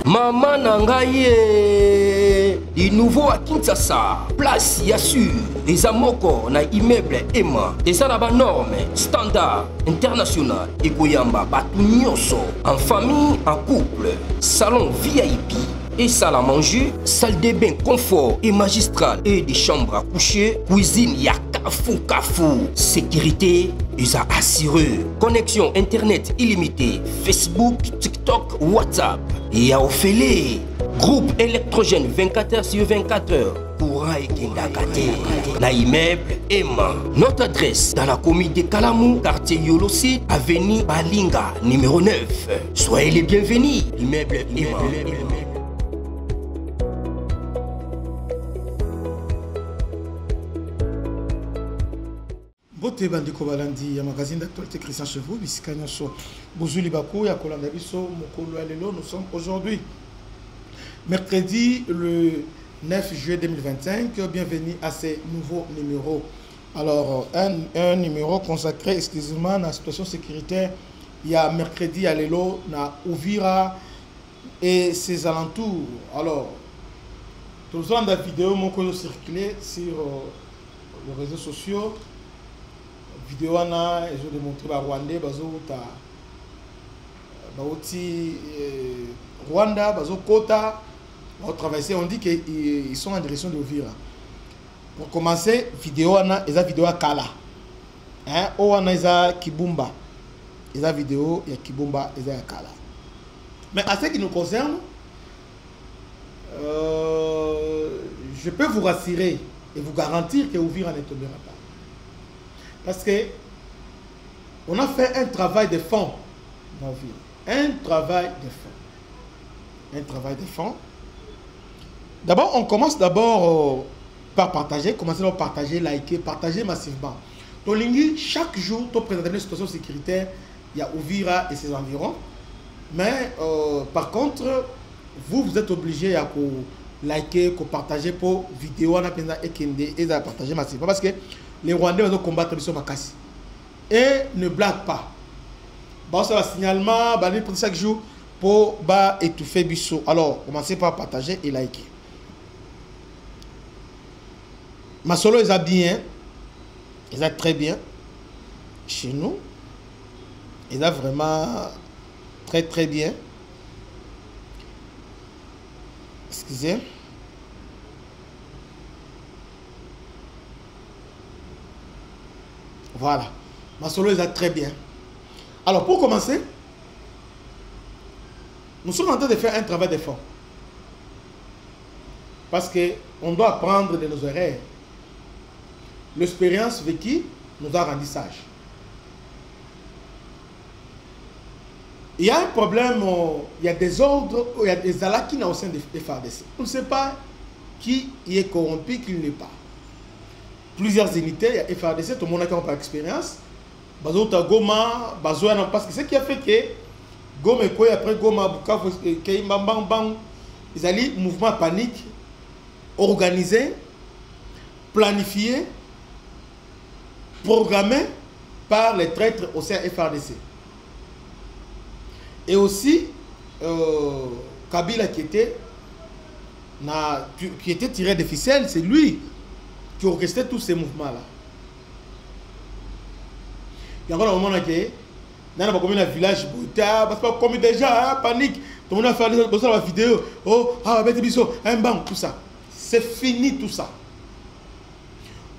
Maman Nangaye, du nouveau à Kinshasa, place Yassur, des amoko na immeuble Emma, des arabes normes, standard, international, et Goyamba, Batunyoso, en famille, en couple, salon VIP. Et salle à manger, salle de bain confort et magistrale et des chambres à coucher, cuisine Kafou. Sécurité, ils ont assuré. Connexion internet illimitée, Facebook, TikTok, WhatsApp. Et à Ophélie, groupe électrogène 24h/24h. Courant et Kendakate. Na immeuble Emma. Notre adresse dans la commune de Kalamou, quartier Yolosi, avenue Balinga, numéro 9. Soyez les bienvenus. Immeuble Emma. Bote bandiko balandi ya magazine d'actualité Christian Chevaux bisika nyonso bozuli bako ya kolanda biso mokolo ya lelo. Nous sommes aujourd'hui mercredi le 9 juillet 2025. Bienvenue à ce nouveau numéro. Alors un numéro consacré exclusivement à la situation sécuritaire. Il y a mercredi à lelo na Uvira et ses alentours. Alors tout ça dans la vidéo moko circulé sur les réseaux sociaux. Vidéo na je vais démontrer ba Rwandais bazota baoti Rwanda bazokota on traverser. On dit qu'ils sont en direction de Uvira. Pour commencer vidéo na eza vidéo à Kala hein o wana eza Kibumba eza vidéo ya Kibumba eza ya Kala. Mais à ce qui nous concerne je peux vous rassurer et vous garantir que Uvira ne tombera pas. Parce que on a fait un travail de fond dans la ville. Un travail de fond. D'abord, on commence par partager. Commencez à partager, liker, partager massivement. Tolingi, chaque jour, tu présentes une situation sécuritaire. Il y a Uvira et ses environs. Mais par contre, vous êtes obligé à liker, à partager pour vidéo et à partager massivement. Parce que les Rwandais vont combattre Bisso Makassi. Et ne blague pas. Bon, ça va signalement, chaque jour pour étouffer Bisso. Alors, commencez par partager et liker. Ma solo est bien. Ils sont très bien. Chez nous. Ils sont vraiment très bien. Excusez. Voilà. Ma solo est très bien. Alors, pour commencer, nous sommes en train de faire un travail de fond. Parce qu'on doit apprendre de nos erreurs. L'expérience vécue nous a rendu sages. Il y a un problème, il y a des ordres, il y a des alakina au sein des FARDC. On ne sait pas qui y est corrompu, qui ne l'est pas. Plusieurs unités, il y a FARDC, tout le monde a pas d'expérience. Bazota Goma, Bazoana, parce que ce qui a fait que Goma et après Goma, Bukavu, Bang, ils allaient mouvement panique, organisé, planifié, programmé par les traîtres au sein FARDC. Et aussi, Kabila qui était tiré des ficelles, c'est lui qui orchestrait tous ces mouvements-là. Il y a encore un moment où il y a un village, parce que comme déjà, panique, tout le monde a fait la vidéo, oh, un bang, tout ça. C'est fini tout ça.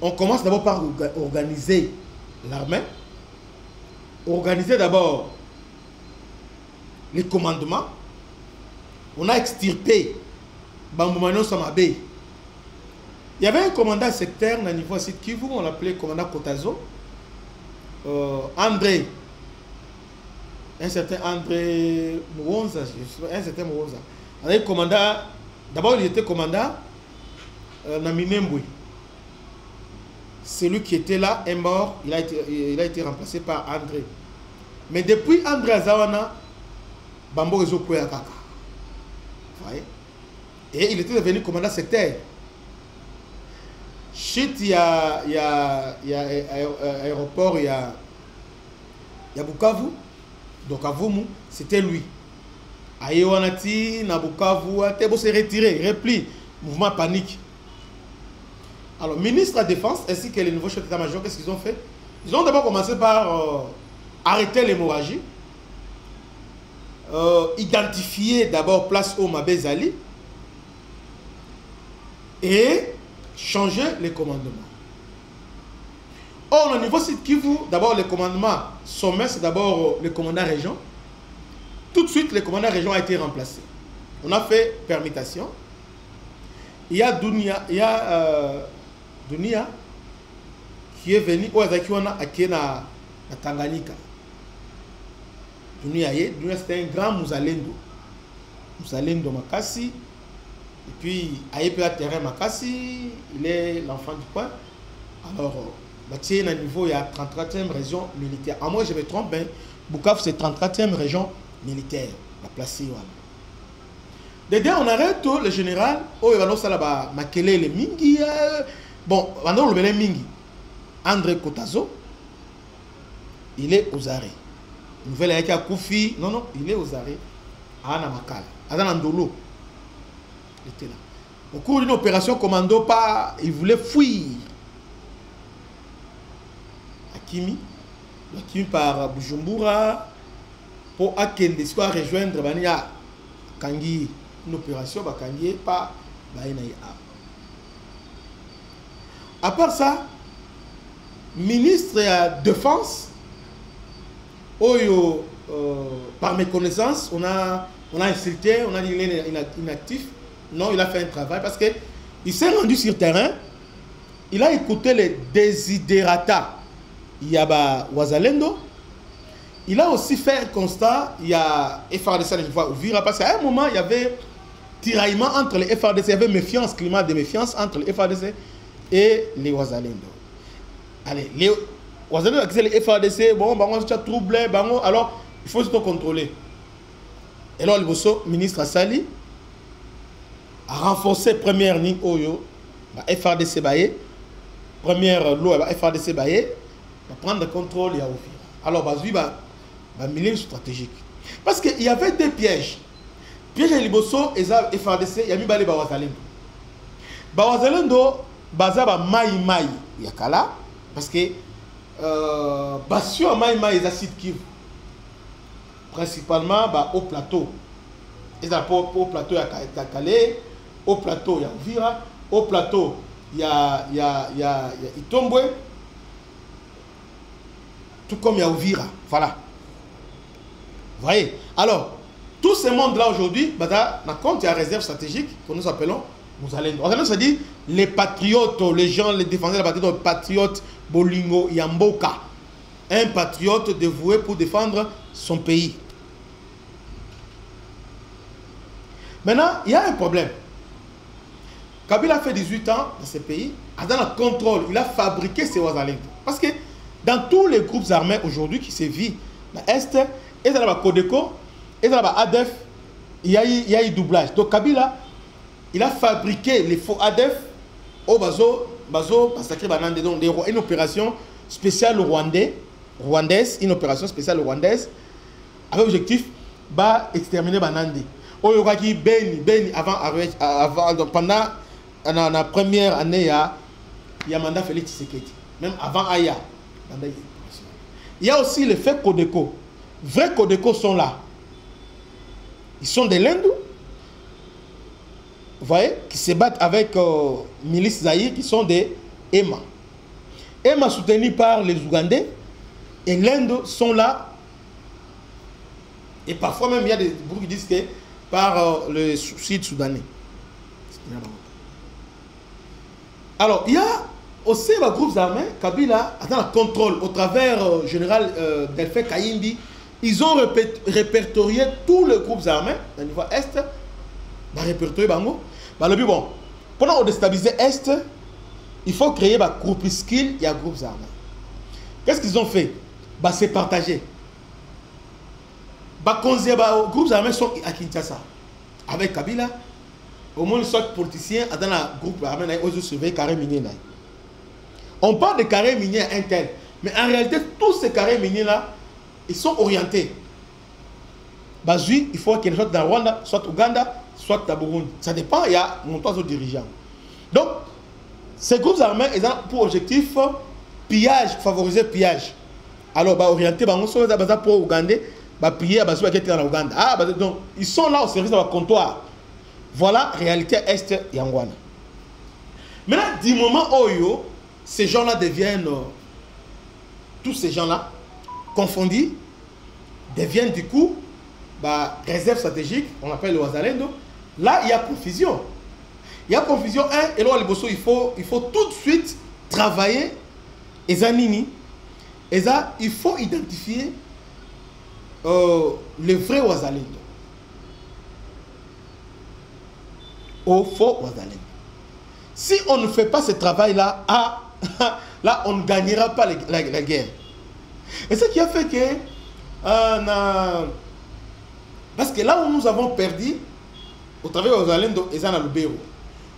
On commence d'abord par organiser l'armée, organiser d'abord les commandements. On a extirpé Bamboumano Samabé. Il y avait un commandant sectaire au niveau de Kivu, on l'appelait commandant Kotazo. André, un certain André Mouronza, un certain Mouronza. D'abord, il était commandant Naminembwe. Celui qui était là est mort, il a été remplacé par André. Mais depuis André Azawana, Bambo Rezo Kouya Kaka. Vous voyez? Et il était devenu commandant sectaire. Chut, il y a aéroport, il y a Bukavu. Donc à Vumu, c'était lui. Ayewanati, Nabukavu, Tebo s'est retiré, repli, mouvement panique. Alors, ministre de la Défense ainsi que les nouveaux chefs d'état-major, qu'est-ce qu'ils ont fait? Ils ont d'abord commencé par arrêter l'hémorragie, identifier d'abord place au Mabezali et changer les commandements. Or, au niveau Sud Kivu, d'abord le commandement sommet, c'est d'abord le commandant région. Tout de suite, le commandant région a été remplacé. On a fait permutation. Il y a Dunia, Dunia qui est venu au Azakiwana à Tanganyika. Dunia c'était un grand Mouzalendo. Mouzalendo Makassi. Et puis, Aïpe terrain Makassi, il est l'enfant du coin. Alors, il y a un niveau, il y a 34e région militaire. À moi, je me trompe, hein, Bukavu, c'est 34e région militaire. La place. Dedans, on arrête le général. Oh, il va nous Makele, le Mingi. Bon, on a le Mingi. André Kotazo, il est aux arrêts. Nouvelle avec Koufi, non, il est aux arrêts. À Namakal, à Nandolo. Il était là. Au cours d'une opération commando, il voulait fuir. Akimi par Bujumbura, pour Akende, soit rejoindre Bania Kangi, une opération, Kangi, pas Baïnaïa. À part ça, ministre de la Défense, par méconnaissance, on a insulté, on a dit qu'il est inactif. Non, il a fait un travail parce qu'il s'est rendu sur le terrain, il a écouté les desiderata. Il y a Wazalendo. Il a aussi fait un constat, il y a FRDC une fois Ouvira, parce qu'à un moment, il y avait tiraillement entre les FRDC, il y avait méfiance, climat de méfiance entre les FRDC et les Wazalendo. Allez, les Wazalendo accusent les FRDC, bon, on se troublé, alors il faut se contrôler. Et alors, le ministre Assali a renforcé première ligne Oyo, FRDC Baye, première loi FRDC Baye, prendre le contrôle, il y a Ouvira. Alors, milieu stratégique. Parce qu'il y avait deux pièges. Piège à Liboso et FRDC, il y a mis Balé Bawazalendo. Bawazalendo, Bazaba Maï Yakala, parce que Basio Maï est acide Kivu. Principalement au plateau. Au plateau, il y a Calais, au plateau, il y a Ouvira, au plateau, il y a Itombwe. Tout comme il y a Ouvira. Voilà. Vous voyez? Alors, tout ce monde-là aujourd'hui, il y a réserve stratégique que nous appelons Mouzalendo. Mouzalendo, ça dit les patriotes, les gens, les défenseurs de la patrie, les patriotes, Bolingo, Yamboka. Un patriote dévoué pour défendre son pays. Maintenant, il y a un problème. Kabila a fait 18 ans dans ce pays. Dans le contrôle, il a fabriqué ces Wazalendo. Parce que dans tous les groupes armés aujourd'hui qui se vivent dans l'Est, et dans la Codeco, et dans la ADF, il y a eu doublage. Donc Kabila, il a fabriqué les faux ADF au Bazo, parce qu'il y a une opération spéciale rwandaise, une opération spéciale rwandaise, avec l'objectif d'exterminer Banandi. Pendant la première année, il y a mandat Félix Tshisekedi. Même avant Aya. Il y a aussi les faits Codeco. Vrais Codeco sont là. Ils sont des Lindou. Vous voyez, qui se battent avec milices Zaïre, qui sont des EMA. EMA soutenus par les Ougandais. Et l'Inde sont là. Et parfois même, il y a des groupes qui disent que par le Sud-Soudanais. Alors, il y a aussi les groupes armés, Kabila, dans le contrôle, au travers général Delphin Kayimbi, ils ont répertorié tous les groupes armés, au niveau Est, répertorié Bango. Bon, pendant déstabiliser Est, il faut créer un groupuscule et un groupe armé. Qu'est-ce qu'ils ont fait? C'est partagé. Les groupes armés sont à Kinshasa. Avec Kabila, au moins, les politiciens dans le groupe armé, ils ont surveillé carré minier. On parle de carrés miniers internes, mais en réalité, tous ces carrés miniers-là, ils sont orientés. Bazui, il faut qu'il soit dans Rwanda, soit Ouganda, soit dans Burundi. Ça dépend, il y a mon trois autres dirigeants. Donc, ces groupes armés ils ont pour objectif pillage, favoriser pillage. Alors, bah, orienté, bah, on se fait pour Ougandais, bah, piller, bah, ceux qui étaient en Ouganda. Ah, bah, donc, ils sont là au service de leur comptoir. Voilà, réalité est Yangwana. Maintenant, du moment où ces gens-là deviennent, tous ces gens-là, confondus, deviennent du coup, bah, réserve stratégique, on appelle le Wazalendo. Là, il y a confusion. Il y a confusion, et là, il faut tout de suite travailler, et ça, il faut identifier le vrai Wazalendo. Au faux Wazalendo. Si on ne fait pas ce travail-là, là, on ne gagnera pas la guerre. Et ce qui a fait que, parce que là où nous avons perdu, au travers de Wazalendo, et ça, dans le Lubero.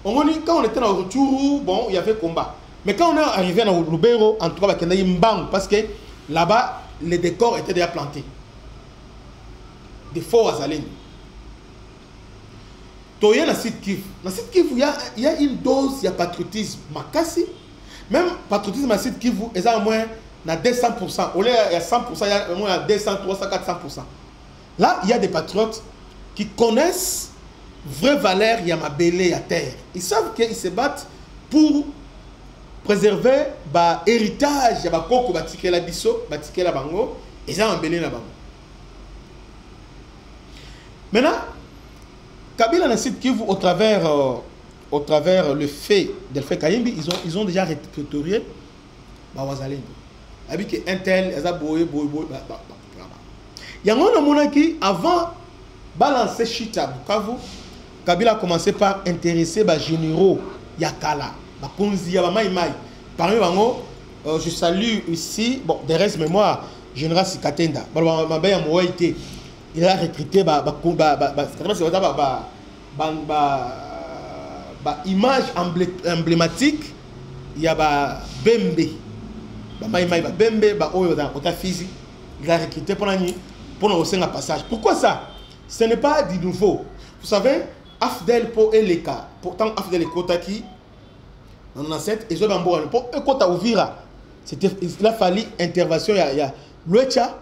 Quand on était dans le retour, bon, il y avait combat. Mais quand on est arrivé dans le Lubero, en tout cas, il y a eu Mbang, parce que là-bas, les décors étaient déjà plantés. Des faux Wazalendo. Dans le site Kivu, il y a une dose, il y a patriotisme. Makasi, même patriotisme dans le site Kivu, il y a au moins 200%. Au lieu il y a 100%, il y a au moins 200, 300, 400%. Là, il y a des patriotes qui connaissent vraie valeur, il y a ma belé à terre. Ils savent qu'ils se battent pour préserver l'héritage, il y a ma koko, la biso, la bango, et ça, ma belé la bango. Maintenant, Kabila n'a site Kivu au travers le fait d'Elfé Kayimbi, ils ont déjà répertorié Wazalendo. Avec un tel, ils ont boé. Il y a un moment qui, avant de balancer Chita Bukavu, Kabila a commencé par intéresser les généraux Yakala, Konzi, Maïmaï. Parmi eux, je salue ici, bon, des restes mémoire, général Sikatenda. Il a recruté image emblématique. Il y a Bembe. Il a recruté pour un passage. Pourquoi ça? Ce n'est pas du nouveau. Vous savez, Afdel pour Eleka, pourtant Afdel et Kotaki, en 97, et Zobambo, pour Kota Ouvira, il a fallu intervention. Il y a Luecha,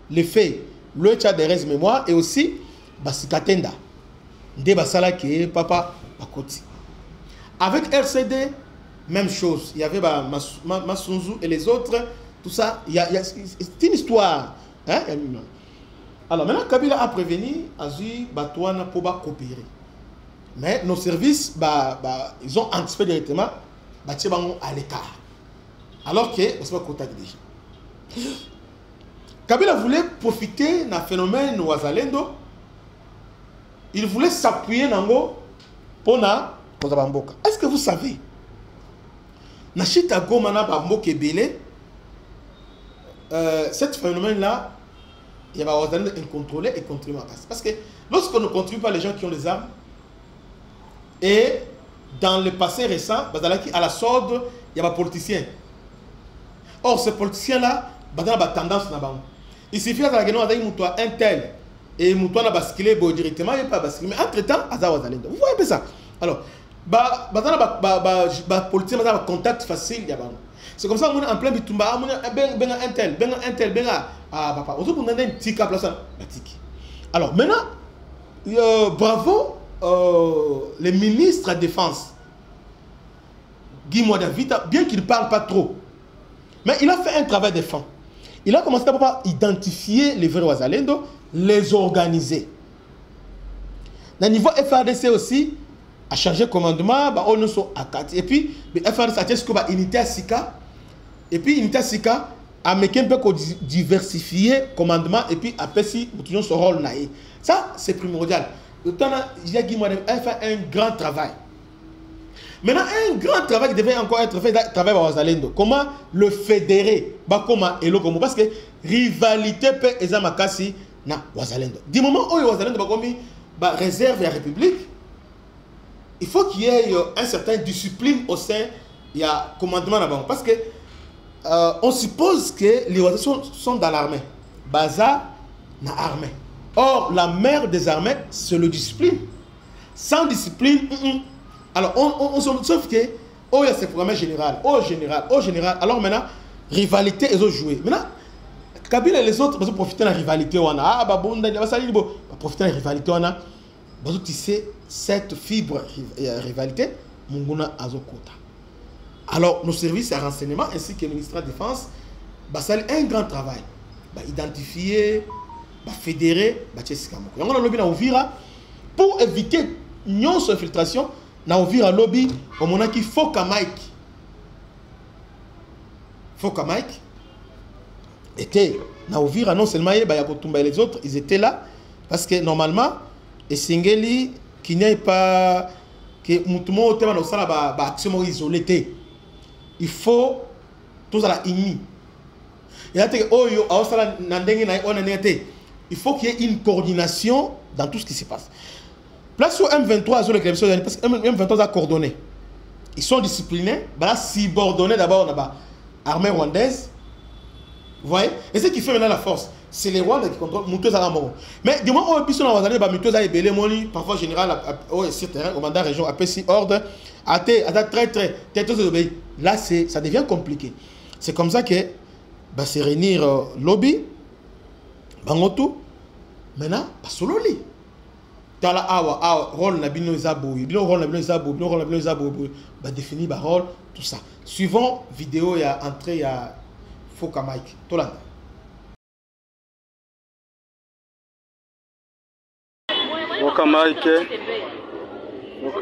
les faits, Luecha des restes mémoire, et aussi Basikatenda, de Basala qui est Papa Bakoti. Avec RCD, même chose. Il y avait Masunzu et les autres, tout ça, c'est une histoire. Hein? Alors maintenant, Kabila a prévenu Azu Batouana pour coopérer. Mais nos services, ils ont anticipé directement à l'écart. Alors que, on ne sait pas contact déjà. Kabila voulait profiter d'un phénomène Wazalendo. Il voulait s'appuyer pour Bamboka. Est-ce que vous savez, Nashita Gomana Bamboke Bele, ce phénomène-là, il y a des incontrôlés et contrôlés. Parce que lorsqu'on ne contrôle pas les gens qui ont les armes, et dans le passé récent, à la sorte, il y a des politiciens. Or, ces politiciens-là, ils ont tendance. Il suffit d'avoir un tel, et il a basculé directement, il n'y a pas basculé. Mais entre-temps, vous voyez ça. Alors, les politiciens ont un contact facile. C'est comme ça qu'on est en plein bitumba, un tel, papa, on a un petit cas place. Alors maintenant, bravo le ministre de la Défense, Guy Mouadavita, bien qu'il ne parle pas trop, mais il a fait un travail de fond. Il a commencé à identifier les vrais Wazalendo, les organiser. Au niveau FRDC aussi, a changé commandement, on est à 4. Et puis, FRDC a dit que unité à Sika. Et puis, unité Sika a mis un peu diversifier le commandement et puis après, si nous avons son rôle. Ça, c'est primordial. Il a fait un grand travail. Maintenant, un grand travail qui devait encore être fait, travail par Wazalendo. Comment le fédérer? Parce que rivalité peut être makasi na Wazalendo. Du moment où Wazalendo va réserve la République, il faut qu'il y ait une certaine discipline au sein du commandement là-bas. Parce que on suppose que les Wazalendo sont dans l'armée. Baza na armée. Or, la mère des armées, c'est le discipline. Sans discipline, alors, sauf que, oh, il y a ce programme général, oh, général, oh, général. Alors maintenant, rivalité, ils ont joué. Maintenant, Kabila et les autres, ils ont profité de la rivalité. Ah, bah, bon, ils ont profité de la rivalité. Ils ont tissé cette fibre rivalité. Munguna Azokota. Alors, nos services de renseignement ainsi que le ministère de la Défense, ça a un grand travail. Identifier, fédérer, on a lobby na Uvira pour éviter une infiltration. Na Uvira lobby, on a qui faut qu'à Mike. Faut qu'à Mike était na Uvira non seulement les autres, ils étaient là parce que normalement, et Singeli qui n'est pas que mutumo au thème na action isolée. Il faut tous à la ennemi. Il faut qu'il y ait une coordination dans tout ce qui se passe. Place sur M23, parce que M23 a coordonné. Ils sont disciplinés, subordonnés d'abord à l'armée rwandaise. Vous voyez? Et ce qui fait maintenant la force, c'est les Rwandais qui contrôlent Moutouz à la mort. Mais du moment où ils sont dans les années, Moutouz a ébélé, parfois général, sur terrain, commandant région, appelle si ordre, là, ça devient compliqué. C'est comme ça que c'est réunir lobby, bangotu, maintenant, solo li. Dans la rôle na bino zabo, définir ba rôle, tout ça. Suivant vidéo, il y a entrée, il y a Foka Mike. Tolanda. Foka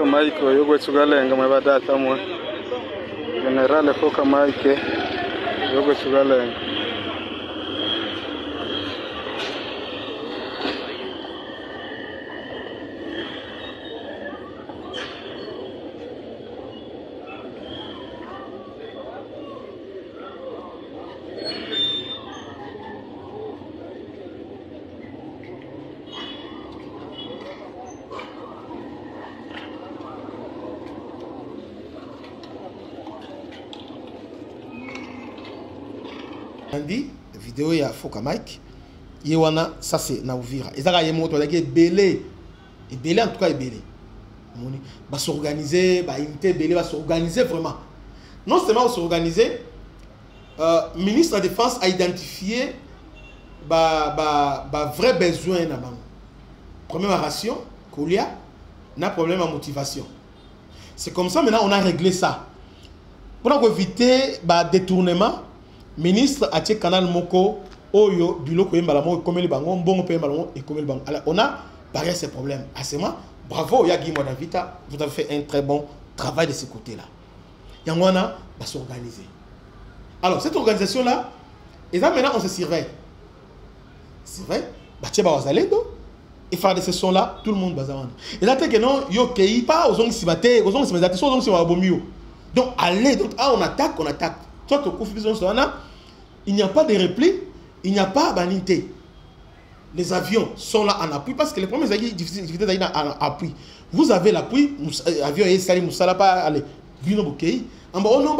Mike, yogo tsugalenga mwe badata mwe. General Foka Mike, yogo tsugalenga. Vidéo ya Foka Mike yewana ça c'est na Uvira ezaka ye moto avec belé et belé en tout cas belé moni va s'organiser ba unité belé va s'organiser vraiment non seulement s'organiser ministre de la Défense a identifié vrai besoin na bango problème à ration kolia na problème à motivation c'est comme ça maintenant on a réglé ça pour éviter détournement. Ministre a tiré canal moko oyo biloko yembala mo komeli bango mbongo pe yembala mo et komeli bango. Alors on a barré ces problèmes. À ce moment, bravo Yagi Modavita, vous avez fait un très bon travail de ce côté-là. Yangwana va s'organiser. Alors cette organisation là, et là maintenant on se surveille. C'est vrai, batie ba wazalendo et faire de ces sons là, tout le monde bazawanda. Et là que non yo kei pas aux ongles sibate, aux ongles sibate, aux ongles sibabomio. Donc allez, donc on attaque. Toi tu couvres besoin ça. Il n'y a pas de repli, il n'y a pas d'unité. Les avions sont là en appui parce que les premiers difficultés d'aller en appui. Vous avez l'appui, avion et Salim Moussala pas aller. Bino Bokei. En bas, non,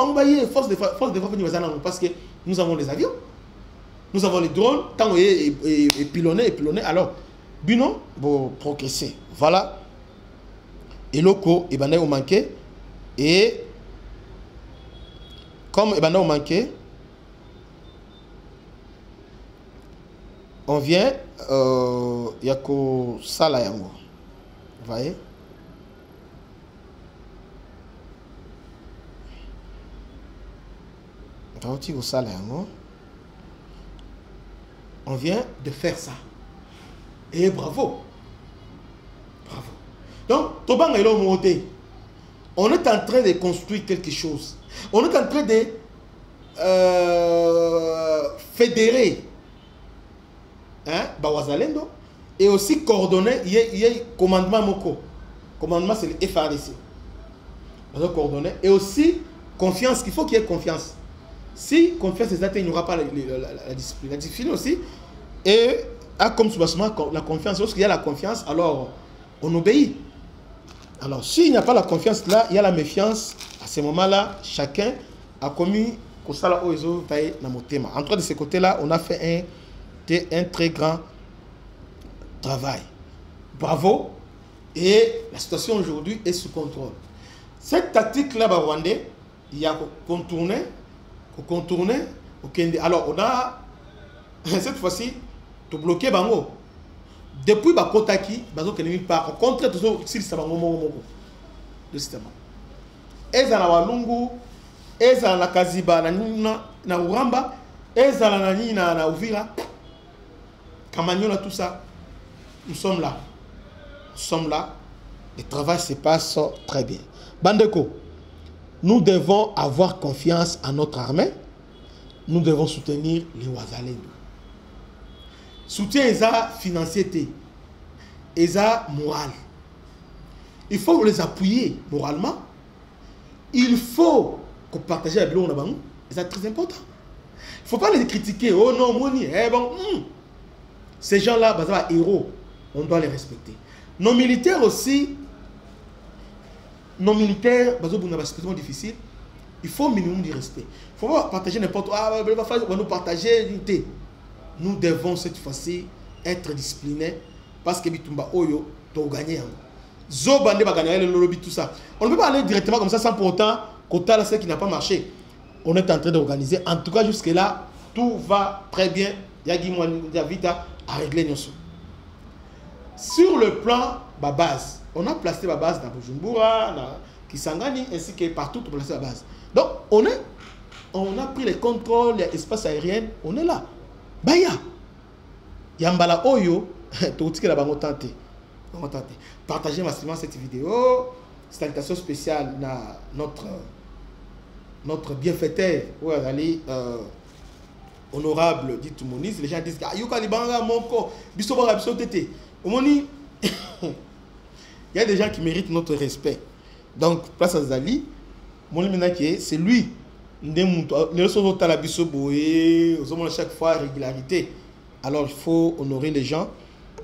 force de venir parce que nous avons les avions, nous avons les drones, tant et pilonné. Alors, Bino, vous progressez. Voilà. Et loco, et ben, on manquait. Et comme et ben, on manquait. On vient, yako sala yango. Vous voyez? On vient de faire ça. Et bravo. Bravo. Donc, Toban est là au monté. On est en train de construire quelque chose. On est en train de fédérer. Bawazalendo et aussi coordonner. Il y a commandement Moko. Commandement c'est le FARDC. Coordonner et aussi confiance. Il faut qu'il y ait confiance. Si confiance est atteinte, il n'y aura pas la discipline. La discipline aussi. Et comme soubassement la confiance. Lorsqu'il y a la confiance, alors on obéit. Alors s'il n'y a pas la confiance là, il y a la méfiance. À ce moment-là, chacun a commis Kosala Oezo Tae Namotema. Entre de ce côté-là, on a fait un très grand travail. Bravo. Et la situation aujourd'hui est sous contrôle. Cette tactique-là, Rwandais, il y a contourné. Alors, on a, cette fois-ci, tout bloqué Bango. Depuis Bakotaki, Bazo Kenemi part. Au contraire, tout ça, c'est Bango. Le système. Eza na Walungu, Eza na Kaziba, na Uramba, Eza na Nani, na Uvira. Kamagnon, tout ça. Nous sommes là. Le travail se passe très bien. Bandeko, nous devons avoir confiance en notre armée. Nous devons soutenir les Ouazalendo. Soutien financier, moral. Il faut les appuyer moralement. Il faut partager avec eux. C'est très important. Il ne faut pas les critiquer. Oh non, Moni, ces gens-là, héros, on doit les respecter. Nos militaires aussi, c'est difficile. Il faut un minimum de respect. Il ne faut pas partager n'importe quoi. On va nous partager l'unité. Nous devons cette fois-ci être disciplinés parce que Bitumba Oyo doit gagner. Zobande va gagner le lobby, tout ça. On ne peut pas aller directement comme ça sans pour autant quota là ce qui n'a pas marché. On est en train d'organiser. En tout cas, jusque-là, tout va très bien. Yagi Vita a réglé nos sous. Sur le plan de base, on a placé la base dans Bujumbura, dans Kisangani, ainsi que partout pour placer la base. Donc, on a pris les contrôles, l'espace aérien, on est là. Baya. Yambala Oyo, tout ce que la banque tenté. Partagez massivement cette vidéo. Salutation spéciale à notre bienfaiteur, honorable dit Moniz. Les gens disent Yuka Libanga Monko, Bisobara Bisotete. Il y a des gens qui méritent notre respect. Donc, place à Zali, c'est lui. Les autres à chaque fois régularité. Alors, il faut honorer les gens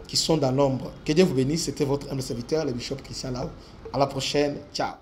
qui sont dans l'ombre. Que Dieu vous bénisse. C'était votre humble serviteur, le bishop Christian Lao. À la prochaine. Ciao.